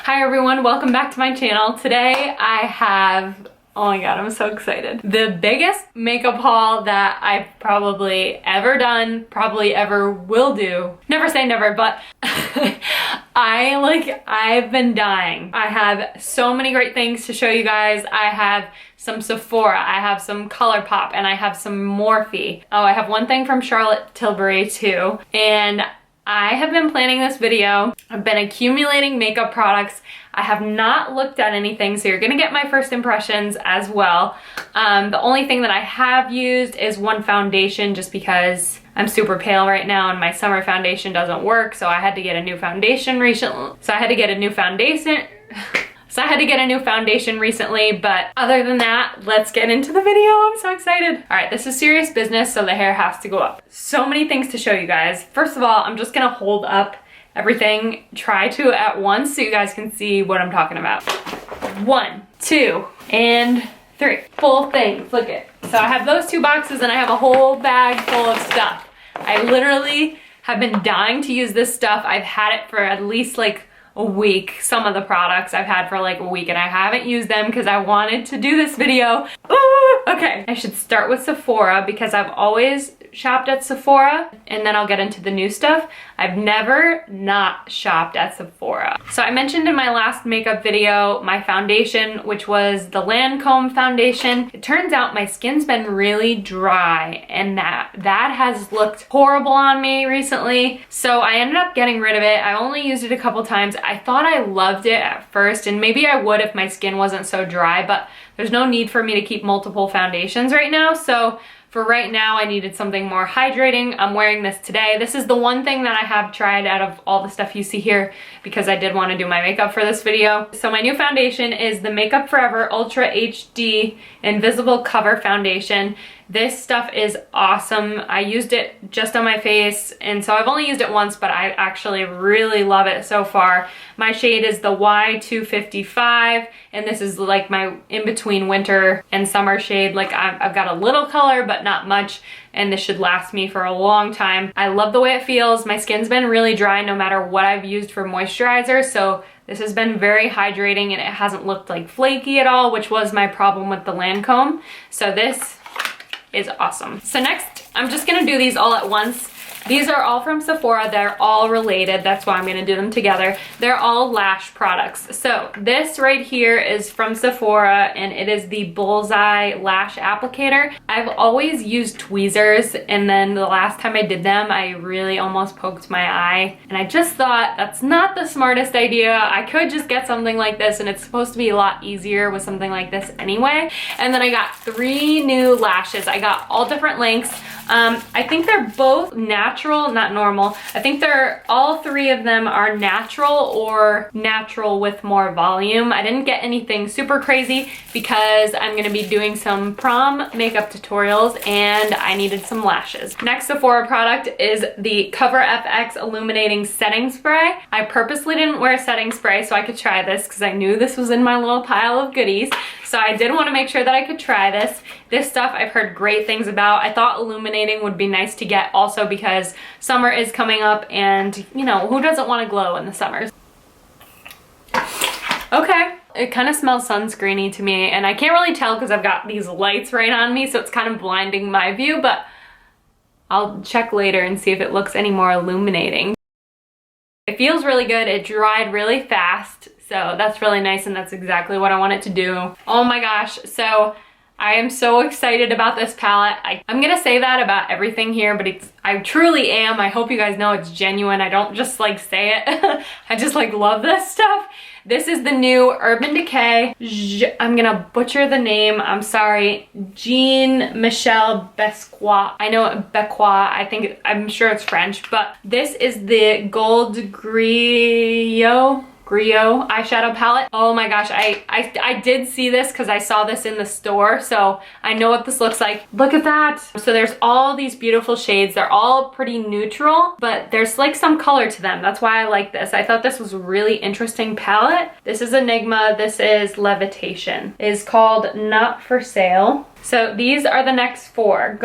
Hi everyone, welcome back to my channel. Today I have, oh my god, I'm so excited, the biggest makeup haul that I've probably ever done, ever will do. Never say never, but I've been dying. I have so many great things to show you guys. I have some Sephora, I have some ColourPop, and I have some Morphe. Oh, I have one thing from Charlotte Tilbury too. And I have been planning this video. I've been accumulating makeup products. I have not looked at anything, so you're gonna get my first impressions as well. The only thing that I have used is one foundation just because I'm super pale right now and my summer foundation doesn't work, so I had to get a new foundation recently. But other than that, let's get into the video. I'm so excited. All right, this is serious business, so the hair has to go up. So many things to show you guys. First of all, I'm just gonna hold up everything, try to at once so you guys can see what I'm talking about. 1, 2, and 3. Full things, look it. So I have those 2 boxes and I have a whole bag full of stuff. I literally have been dying to use this stuff. I've had it for at least like a week. Some of the products I've had for like a week and I haven't used them because I wanted to do this video. Ooh, okay, I should start with Sephora because I've always shopped at Sephora, and then I'll get into the new stuff. I've never not shopped at Sephora. So I mentioned in my last makeup video my foundation, which was the Lancome foundation. It turns out my skin's been really dry and that has looked horrible on me recently. So I ended up getting rid of it. I only used it a couple times. I thought I loved it at first, and maybe I would if my skin wasn't so dry, but there's no need for me to keep multiple foundations right now. So for right now, I needed something more hydrating. I'm wearing this today. This is the one thing that I have tried out of all the stuff you see here because I did want to do my makeup for this video. So my new foundation is the Makeup Forever Ultra HD Invisible Cover Foundation. This stuff is awesome. I used it just on my face, and so I've only used it once, but I actually really love it so far. My shade is the Y255, and this is like my in-between winter and summer shade. Like I've got a little color, but not much, and this should last me for a long time. I love the way it feels. My skin's been really dry no matter what I've used for moisturizer, so this has been very hydrating and it hasn't looked like flaky at all, which was my problem with the Lancome. So this is awesome. So next, I'm just gonna do these all at once. These are all from Sephora. They're all related. That's why I'm gonna do them together. They're all Lash products. So this right here is from Sephora, and it is the Bullseye Lash Applicator. I've always used tweezers, and then the last time I did them, I really almost poked my eye. And I just thought, that's not the smartest idea. I could just get something like this, and it's supposed to be a lot easier with something like this anyway. And then I got 3 new lashes. I got all different lengths. I think they're both natural, not normal. I think all 3 of them are natural or natural with more volume. I didn't get anything super crazy because I'm gonna be doing some prom makeup tutorials and I needed some lashes. Next Sephora product is the Cover FX Illuminating Setting Spray. I purposely didn't wear setting spray so I could try this because I knew this was in my little pile of goodies. So I did want to make sure that I could try this. This stuff I've heard great things about. I thought Illuminating would be nice to get also because summer is coming up and, you know, who doesn't want to glow in the summers? Okay. It kind of smells sunscreeny to me, and I can't really tell because I've got these lights right on me, so it's kind of blinding my view, but I'll check later and see if it looks any more illuminating. It feels really good. It dried really fast, so that's really nice, and that's exactly what I want it to do. Oh my gosh, so I am so excited about this palette. I'm gonna say that about everything here, but I truly am. I hope you guys know it's genuine. I don't just like say it. I just like love this stuff. This is the new Urban Decay. I'm gonna butcher the name, I'm sorry. Jean-Michel Basquiat. I know Basquiat, I'm sure it's French, but this is the Gold Griot eyeshadow palette. Oh my gosh, I did see this because I saw this in the store, so I know what this looks like. Look at that. So there's all these beautiful shades. They're all pretty neutral, but there's like some color to them. That's why I like this. I thought this was a really interesting palette. This is Enigma. This is Levitation. It is called Not For Sale. So these are the next 4.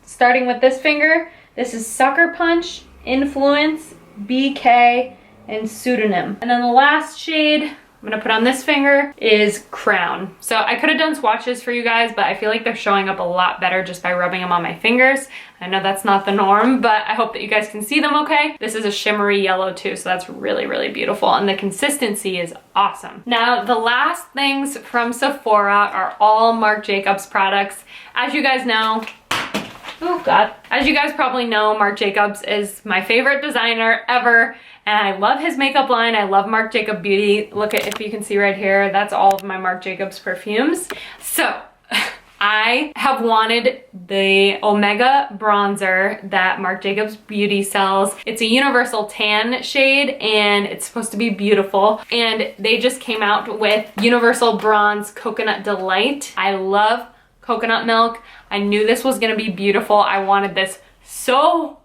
Starting with this finger, this is Sucker Punch, Influence, BK, and Pseudonym. And then the last shade I'm gonna put on this finger is Crown. So I could have done swatches for you guys, but I feel like they're showing up a lot better just by rubbing them on my fingers. I know that's not the norm, but I hope that you guys can see them okay. This is a shimmery yellow too, so that's really, really beautiful. And the consistency is awesome. Now, the last things from Sephora are all Marc Jacobs products. As you guys know, oh God. As you guys probably know, Marc Jacobs is my favorite designer ever. And I love his makeup line. I love Marc Jacobs Beauty. Look at, if you can see right here, that's all of my Marc Jacobs perfumes. So I have wanted the Omega bronzer that Marc Jacobs Beauty sells. It's a universal tan shade and it's supposed to be beautiful. And they just came out with Universal Bronze Coconut Delight. I love coconut milk. I knew this was gonna be beautiful. I wanted this so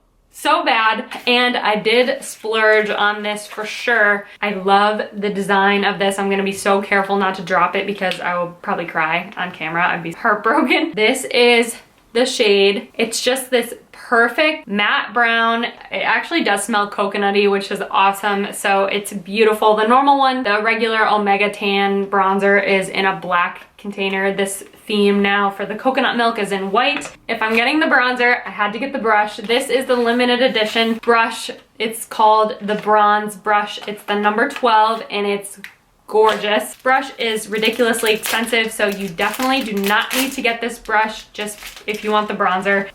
bad, and I did splurge on this for sure. I love the design of this. I'm gonna be so careful not to drop it because I will probably cry on camera. I'd be heartbroken. This is the shade. It's just this perfect matte brown. It actually does smell coconutty, which is awesome. So it's beautiful. The normal one, the regular Omega Tan bronzer, is in a black container. This theme now for the coconut milk is in white. If I'm getting the bronzer, I had to get the brush. This is the limited edition brush. It's called the Bronze Brush. It's the number 12 and it's gorgeous. Brush is ridiculously expensive, so you definitely do not need to get this brush just if you want the bronzer.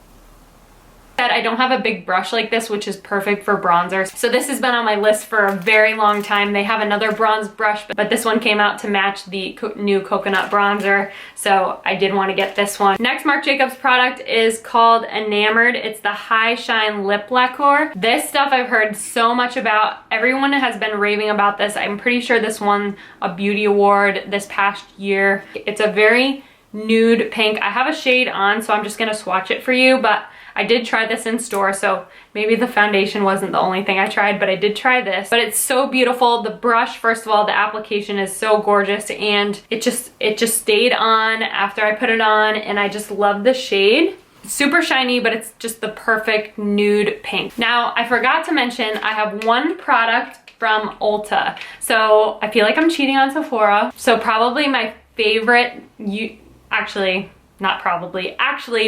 I don't have a big brush like this, which is perfect for bronzers. So this has been on my list for a very long time. They have another bronze brush, but this one came out to match the new coconut bronzer. So I did want to get this one. Next Marc Jacobs product is called Enamored. It's the High Shine Lip Lacquer. This stuff I've heard so much about. Everyone has been raving about this. I'm pretty sure this won a beauty award this past year. It's a very nude pink. I have a shade on, so I'm just gonna swatch it for you, but I did try this in store, so maybe the foundation wasn't the only thing I tried, but I did try this. But it's so beautiful. The brush, first of all, the application is so gorgeous, and it just stayed on after I put it on, and I just love the shade. It's super shiny, but it's just the perfect nude pink. Now, I forgot to mention, I have one product from Ulta. So I feel like I'm cheating on Sephora. So probably my favorite, actually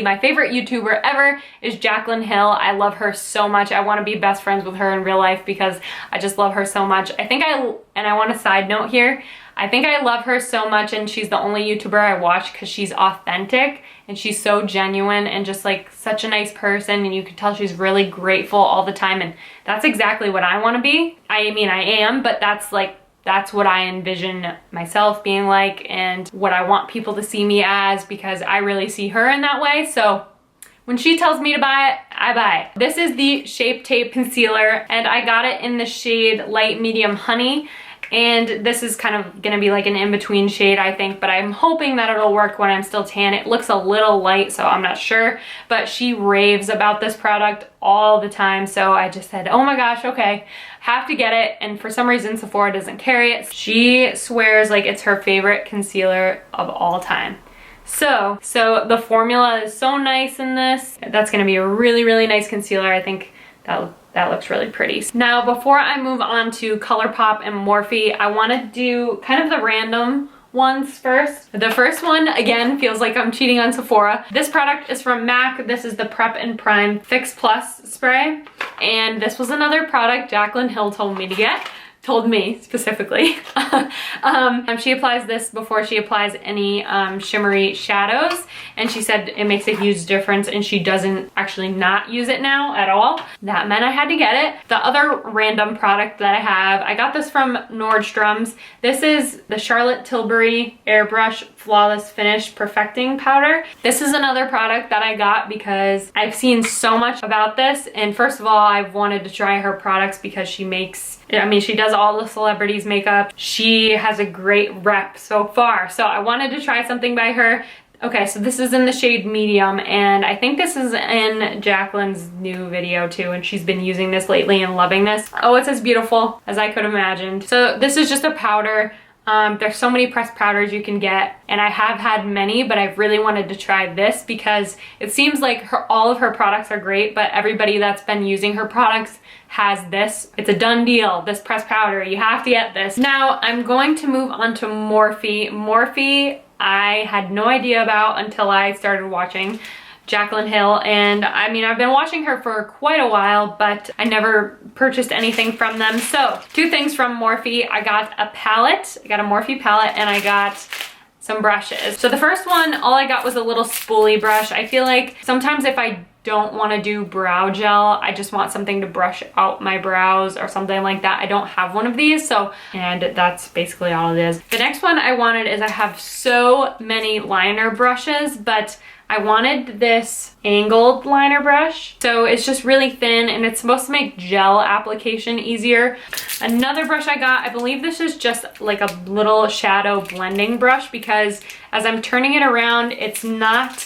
my favorite YouTuber ever is Jaclyn Hill. I love her so much. I want to be best friends with her in real life because I just love her so much. I want a side note here. I think I love her so much, and she's the only YouTuber I watch because she's authentic and she's so genuine and just like such a nice person, and you can tell she's really grateful all the time, and that's exactly what I want to be. I mean, I am, but that's what I envision myself being like and what I want people to see me as, because I really see her in that way. So when she tells me to buy it, I buy it. This is the Shape Tape Concealer, and I got it in the shade Light Medium Honey. And this is kind of gonna be like an in-between shade, I think, but I'm hoping that it'll work when I'm still tan. It looks a little light, so I'm not sure, but she raves about this product all the time, so I just said, oh my gosh, okay, have to get it. And for some reason, Sephora doesn't carry it. She swears like it's her favorite concealer of all time. So the formula is so nice in this. That's gonna be a really, really nice concealer. I think that looks really pretty. Now, before I move on to ColourPop and Morphe, I want to do kind of the random ones first. The first one, again, feels like I'm cheating on Sephora. This product is from MAC. This is the Prep and Prime Fix Plus spray. And this was another product Jaclyn Hill told me to get. Told me specifically. She applies this before she applies any shimmery shadows, and she said it makes a huge difference, and she doesn't actually not use it now at all. That meant I had to get it. The other random product that I got this from Nordstrom's. This is the Charlotte Tilbury Airbrush Flawless Finish Perfecting Powder. This is another product that I got because I've seen so much about this, and first of all, I've wanted to try her products because she does all the celebrities' makeup. She has a great rep so far, so I wanted to try something by her. Okay, so this is in the shade Medium, and I think this is in Jaclyn's new video too, and she's been using this lately and loving this. Oh, it's as beautiful as I could imagine. So this is just a powder. There's so many pressed powders you can get, and I have had many, but I've really wanted to try this because it seems like all of her products are great, but everybody that's been using her products has this. It's a done deal, this pressed powder. You have to get this. Now I'm going to move on to Morphe. Morphe I had no idea about until I started watching Jaclyn Hill, and I mean, I've been watching her for quite a while, but I never purchased anything from them. So 2 things from Morphe. I got a palette, I got a Morphe palette, and I got some brushes. So the first one, all I got was a little spoolie brush. I feel like sometimes if I don't want to do brow gel, I just want something to brush out my brows or something like that. I don't have one of these, and that's basically all it is. The next one I wanted is I have so many liner brushes, but I wanted this angled liner brush. So it's just really thin and it's supposed to make gel application easier. Another brush I got, I believe this is just like a little shadow blending brush, because as I'm turning it around, it's not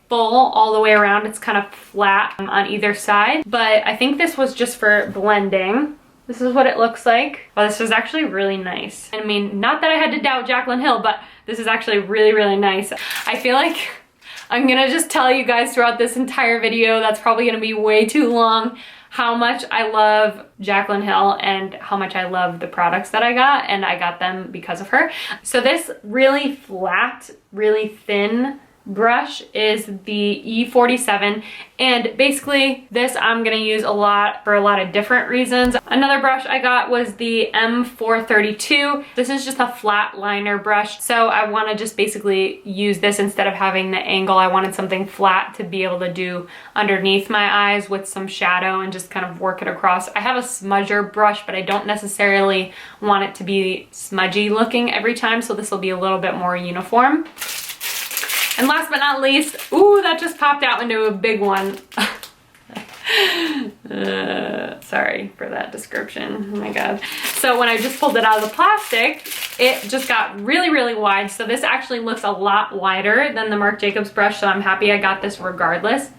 full all the way around. It's kind of flat on either side, but I think this was just for blending. This is what it looks like. Well, this is actually really nice. I mean, not that I had to doubt Jaclyn Hill, but this is actually really, really nice. I feel like I'm gonna just tell you guys throughout this entire video, that's probably gonna be way too long, how much I love Jaclyn Hill and how much I love the products that I got, and I got them because of her. So this really flat, really thin brush is the E47, and basically this I'm gonna use a lot for a lot of different reasons. Another brush I got was the M432. This is just a flat liner brush, so I want to just basically use this instead of having the angle. I wanted something flat to be able to do underneath my eyes with some shadow and just kind of work it across. I have a smudger brush, but I don't necessarily want it to be smudgy looking every time, so this will be a little bit more uniform. And last but not least, ooh, that just popped out into a big one. Sorry for that description, oh my God. So when I just pulled it out of the plastic, it just got really, really wide. So this actually looks a lot wider than the Marc Jacobs brush, so I'm happy I got this regardless.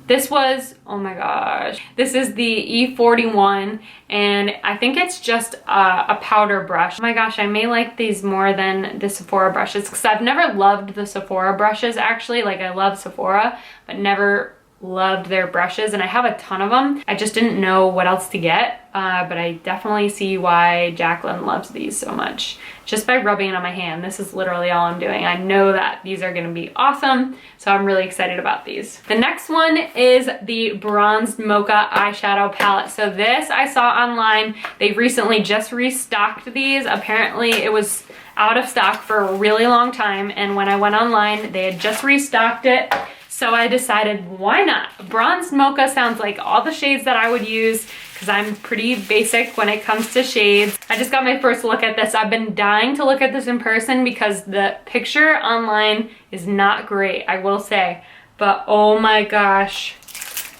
This was, oh my gosh, this is the E41, and I think it's just a powder brush. Oh my gosh, I may like these more than the Sephora brushes, because I've never loved the Sephora brushes actually. Like, I love Sephora, but never loved their brushes, and I have a ton of them. I just didn't know what else to get, but I definitely see why Jaclyn loves these so much. Just by rubbing it on my hand, this is literally all I'm doing. I know that these are gonna be awesome, so I'm really excited about these. The next one is the Bronzed Mocha eyeshadow palette. So this I saw online. They recently just restocked these. Apparently it was out of stock for a really long time, and when I went online, they had just restocked it. So I decided, why not? Bronzed Mocha sounds like all the shades that I would use, because I'm pretty basic when it comes to shades. I just got my first look at this. I've been dying to look at this in person because the picture online is not great, I will say. But oh my gosh,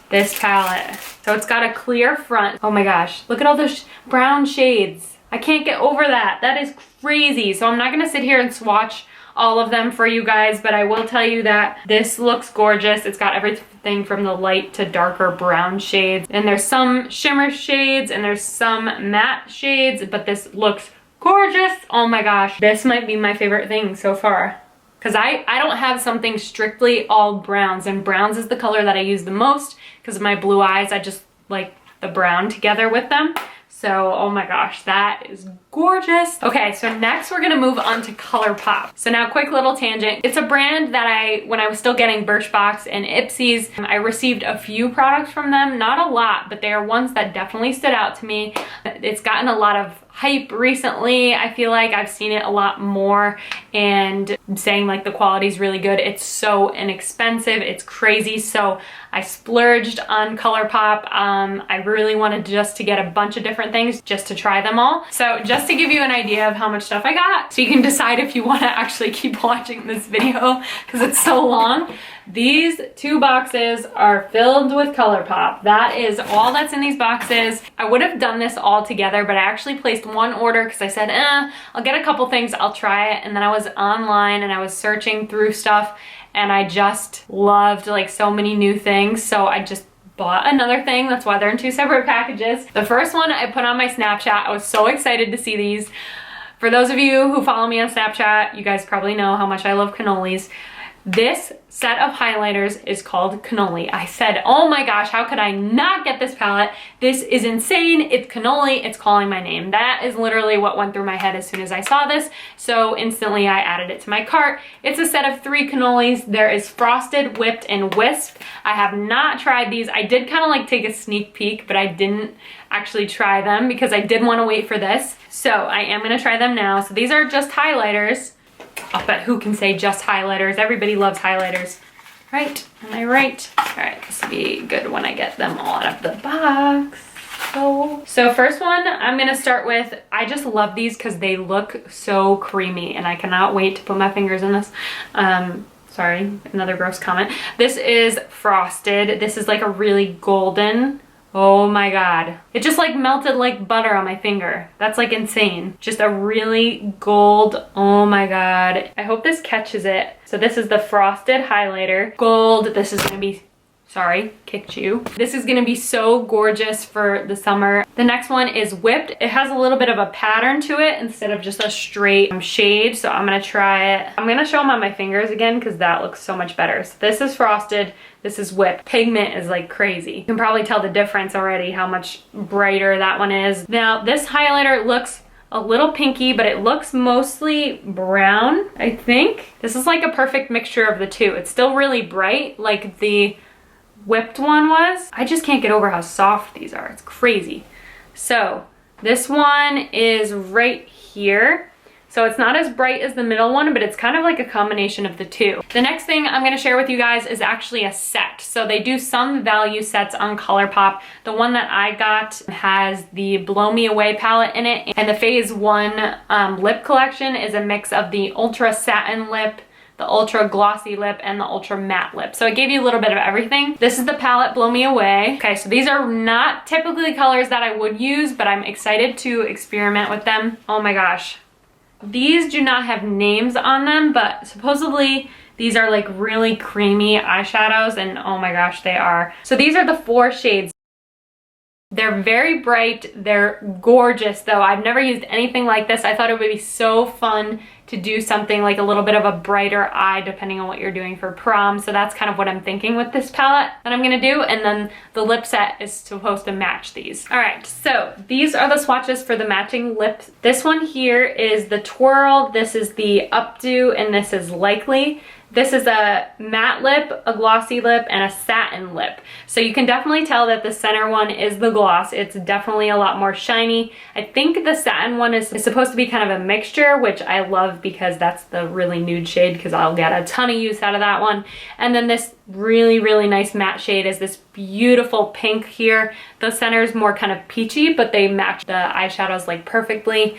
this palette. So it's got a clear front. Oh my gosh, look at all those brown shades. I can't get over that. That is crazy. So I'm not gonna sit here and swatch all of them for you guys, but I will tell you that this looks gorgeous. It's got everything from the light to darker brown shades, and there's some shimmer shades and there's some matte shades, but this looks gorgeous. Oh my gosh, this might be my favorite thing so far, because I don't have something strictly all browns, and browns is the color that I use the most because of my blue eyes. I just like the brown together with them. So, oh my gosh, that is gorgeous. Okay, so next we're gonna move on to ColourPop. So now, quick little tangent. It's a brand that when I was still getting Birchbox and Ipsy's, I received a few products from them. Not a lot, but they are ones that definitely stood out to me. It's gotten a lot of hype recently. I feel like I've seen it a lot more, and saying like the quality is really good. It's so inexpensive, it's crazy. So I splurged on ColourPop. I really wanted just to get a bunch of different things just to try them all. So just to give you an idea of how much stuff I got, so you can decide if you want to actually keep watching this video because it's so long. These 2 boxes are filled with ColourPop. That is all that's in these boxes. I would have done this all together, but I actually placed one order because I said, I'll get a couple things, I'll try it. And then I was online and I was searching through stuff, and I just loved like so many new things. So I just bought another thing. That's why they're in 2 separate packages. The first one I put on my Snapchat. I was so excited to see these. For those of you who follow me on Snapchat, you guys probably know how much I love cannolis. This set of highlighters is called Cannoli. I said, oh my gosh, how could I not get this palette? This is insane. It's cannoli. It's calling my name. That is literally what went through my head as soon as I saw this. So instantly I added it to my cart. It's a set of 3 cannolis. There is Frosted, Whipped, and Wisp. I have not tried these. I did kind of like take a sneak peek, but I didn't actually try them because I did want to wait for this. So I am going to try them now. So these are just highlighters. But who can say just highlighters? Everybody loves highlighters, right? Am I right? All right, this will be good when I get them all out of the box. So first one I'm gonna start with, I just love these because they look so creamy and I cannot wait to put my fingers in this. Sorry, another gross comment. This is Frosted. This is like a really golden. Oh my God. It just like melted like butter on my finger. That's like insane. Just a really gold, oh my God. I hope this catches it. So this is the Frosted highlighter. Gold, this is gonna be, sorry, kicked you. This is gonna be so gorgeous for the summer. The next one is Whipped. It has a little bit of a pattern to it instead of just a straight shade. So I'm gonna try it. I'm gonna show them on my fingers again because that looks so much better. So this is Frosted. This is Whipped. Pigment is like crazy. You can probably tell the difference already, how much brighter that one is. Now this highlighter looks a little pinky, but it looks mostly brown, I think. This is like a perfect mixture of the two. It's still really bright like the Whipped one was. I just can't get over how soft these are. It's crazy. So this one is right here. So it's not as bright as the middle one, but it's kind of like a combination of the two. The next thing I'm gonna share with you guys is actually a set. So they do some value sets on ColourPop. The one that I got has the Blow Me Away palette in it. And the Phase 1 lip collection is a mix of the Ultra Satin Lip, the Ultra Glossy Lip, and the Ultra Matte Lip. So it gave you a little bit of everything. This is the palette Blow Me Away. Okay, so these are not typically colors that I would use, but I'm excited to experiment with them. Oh my gosh. These do not have names on them, but supposedly these are like really creamy eyeshadows, and oh my gosh, they are. So these are the 4 shades. They're very bright, they're gorgeous though. I've never used anything like this. I thought it would be so fun to do something like a little bit of a brighter eye depending on what you're doing for prom. So that's kind of what I'm thinking with this palette that I'm gonna do. And then the lip set is supposed to match these. All right, so these are the swatches for the matching lips. This one here is the Twirl, this is the Updo, and this is Likely. This is a matte lip, a glossy lip, and a satin lip. So you can definitely tell that the center one is the gloss. It's definitely a lot more shiny. I think the satin one is supposed to be kind of a mixture, which I love because that's the really nude shade because I'll get a ton of use out of that one. And then this really, really nice matte shade is this beautiful pink here. The center is more kind of peachy, but they match the eyeshadows like perfectly.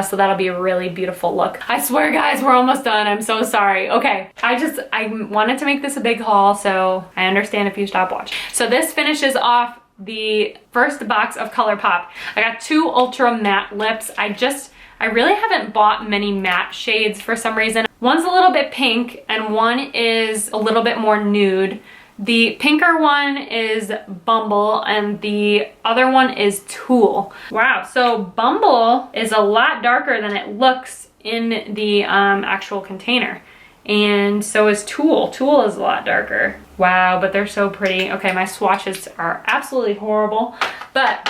So that'll be a really beautiful look. I swear guys, we're almost done. I'm so sorry. Okay, I wanted to make this a big haul, so I understand if you stop watching. So this finishes off the first box of ColourPop. I got 2 ultra matte lips. I really haven't bought many matte shades for some reason. One's a little bit pink and one is a little bit more nude. The pinker one is Bumble and the other one is Tulle. Wow, so Bumble is a lot darker than it looks in the actual container. And so is Tulle. Tulle is a lot darker. Wow, but they're so pretty. Okay, my swatches are absolutely horrible, but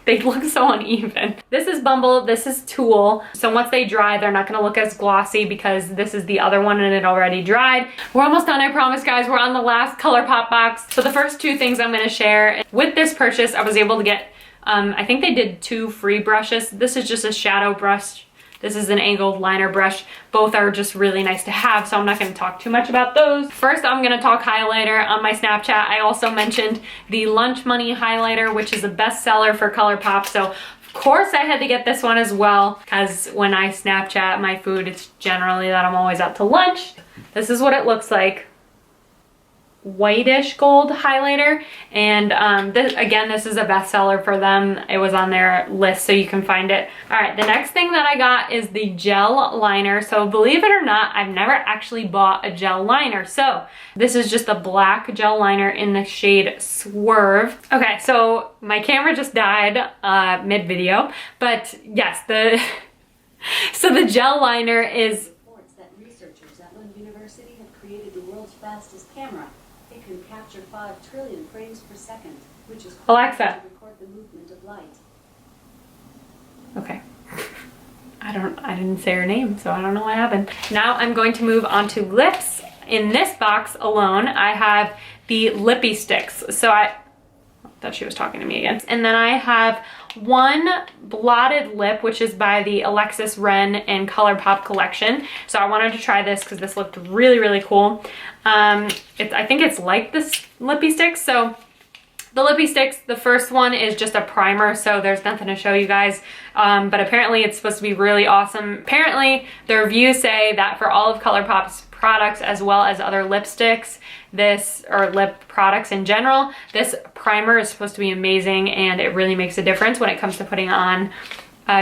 they look so uneven. This is Bumble, this is Tulle. So once they dry, they're not gonna look as glossy because this is the other one and it already dried. We're almost done, I promise guys. We're on the last ColourPop box. So the first 2 things I'm gonna share. With this purchase, I was able to get, I think they did 2 free brushes. This is just a shadow brush. This is an angled liner brush. Both are just really nice to have, so I'm not gonna talk too much about those. First, I'm gonna talk highlighter. On my Snapchat, I also mentioned the Lunch Money highlighter, which is a bestseller for ColourPop. So of course I had to get this one as well, because when I Snapchat my food, it's generally that I'm always out to lunch. This is what it looks like. whitish gold highlighter, and this is a bestseller for them. It was on their list, so you can find it. All right, the next thing that I got is the gel liner. So believe it or not, I've never actually bought a gel liner. So this is just a black gel liner in the shade Swerve. Okay, so my camera just died mid-video, but yes, so the gel liner is created the world's fastest camera. It can capture 5 trillion frames per second, which is Alexa, to record the movement of light. Okay. I didn't say her name, so I don't know what happened. Now I'm going to move on to lips. In this box alone, I have the lippy sticks. So I thought she was talking to me again. And then I have one blotted lip, which is by the Alexis Ren and ColourPop collection. So I wanted to try this because this looked really, really cool. I think it's like this lippy sticks. So the lippy sticks, the first one is just a primer, so there's nothing to show you guys. But apparently it's supposed to be really awesome. Apparently the reviews say that for all of ColourPop's products as well as other lipsticks, or lip products in general, this primer is supposed to be amazing, and it really makes a difference when it comes to putting on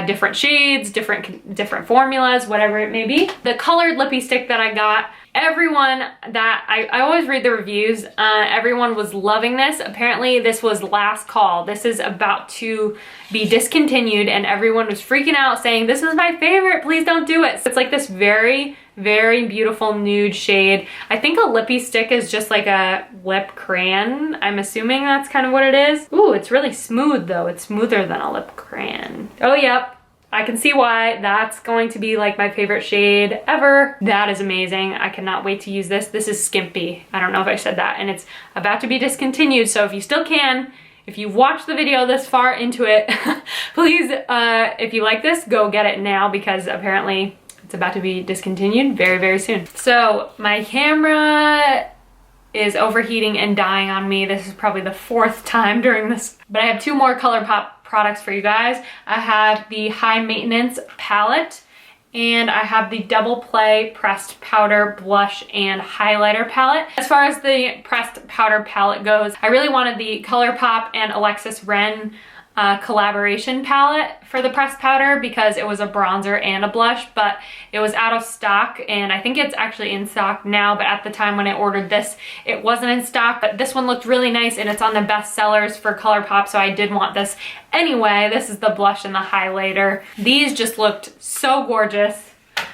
different shades, different formulas, whatever it may be. The colored lippy stick that I got, everyone that I always read the reviews, everyone was loving this. Apparently this was last call. This is about to be discontinued, and everyone was freaking out saying, this is my favorite, please don't do it. So it's like this very, very beautiful nude shade. I think a lippy stick is just like a lip crayon. I'm assuming that's kind of what it is. Ooh, it's really smooth though. It's smoother than a lip crayon. Oh, yep. I can see why that's going to be like my favorite shade ever. That is amazing. I cannot wait to use this. This is Skimpy. I don't know if I said that, and it's about to be discontinued. So if you still can, if you watched the video this far into it, please, if you like this, go get it now, because apparently it's about to be discontinued very, very soon. So my camera is overheating and dying on me. This is probably the 4th time during this, but I have 2 more ColourPop products for you guys. I have the High Maintenance palette, and I have the Double Play Pressed Powder Blush and Highlighter palette. As far as the Pressed Powder palette goes, I really wanted the ColourPop and Alexis Ren collaboration palette for the pressed powder because it was a bronzer and a blush, but it was out of stock, and I think it's actually in stock now, but at the time when I ordered this, it wasn't in stock. But this one looked really nice, and it's on the best sellers for ColourPop, so I did want this anyway. This is the blush and the highlighter. These just looked so gorgeous.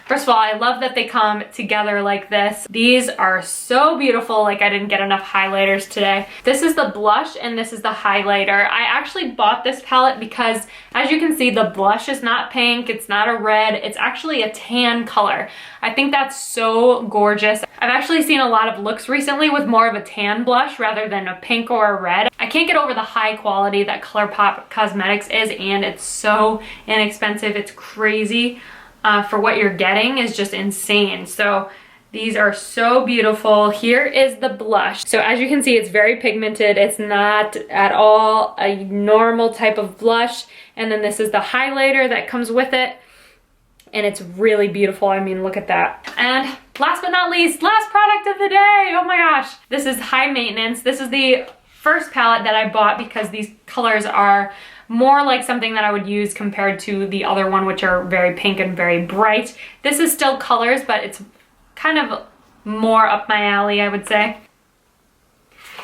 First of all, I love that they come together like this. These are so beautiful. Like, I didn't get enough highlighters today. This is the blush and this is the highlighter. I actually bought this palette because, as you can see, the blush is not pink, it's not a red, it's actually a tan color. I think that's so gorgeous. I've actually seen a lot of looks recently with more of a tan blush rather than a pink or a red. I can't get over the high quality that ColourPop Cosmetics is, and it's so inexpensive. It's crazy. For what you're getting is just insane. So these are so beautiful. Here is the blush. So as you can see, it's very pigmented. It's not at all a normal type of blush. And then this is the highlighter that comes with it. And it's really beautiful. I mean, look at that. And last but not least, last product of the day. Oh my gosh. This is High Maintenance. This is the first palette that I bought because these colors are more like something that I would use compared to the other one, which are very pink and very bright. This is still colors, but it's kind of more up my alley, I would say.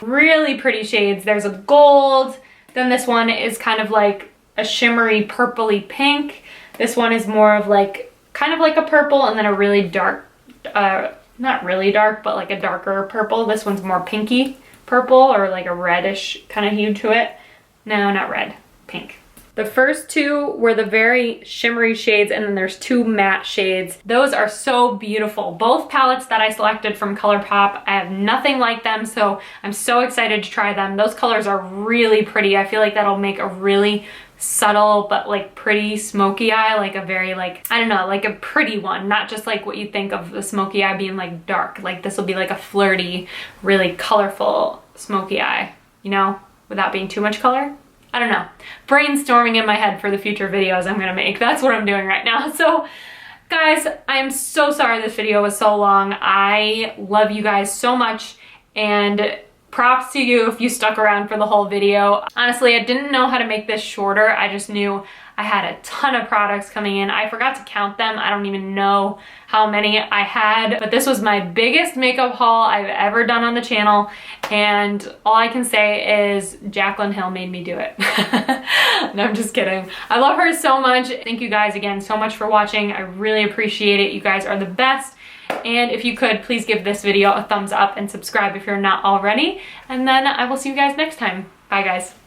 Really pretty shades. There's a gold, then this one is kind of like a shimmery purpley pink. This one is more of like, kind of like a purple, and then a really dark, not really dark, but like a darker purple. This one's more pinky purple, or like a reddish kind of hue to it. No, not red. Pink. The first 2 were the very shimmery shades, and then there's 2 matte shades. Those are so beautiful. Both palettes that I selected from ColourPop, I have nothing like them, so I'm so excited to try them. Those colors are really pretty. I feel like that'll make a really subtle but like pretty smoky eye, like a very like, I don't know, like a pretty one, not just like what you think of the smoky eye being like dark. Like this will be like a flirty, really colorful smoky eye, you know, without being too much color. I don't know. Brainstorming in my head for the future videos I'm gonna make. That's what I'm doing right now. So guys, I am so sorry this video was so long. I love you guys so much, and props to you if you stuck around for the whole video. Honestly, I didn't know how to make this shorter. I just knew I had a ton of products coming in. I forgot to count them. I don't even know how many I had, but this was my biggest makeup haul I've ever done on the channel, and all I can say is Jaclyn Hill made me do it. No, I'm just kidding. I love her so much. Thank you guys again so much for watching. I really appreciate it. You guys are the best. And if you could, please give this video a thumbs up and subscribe if you're not already. And then I will see you guys next time. Bye, guys.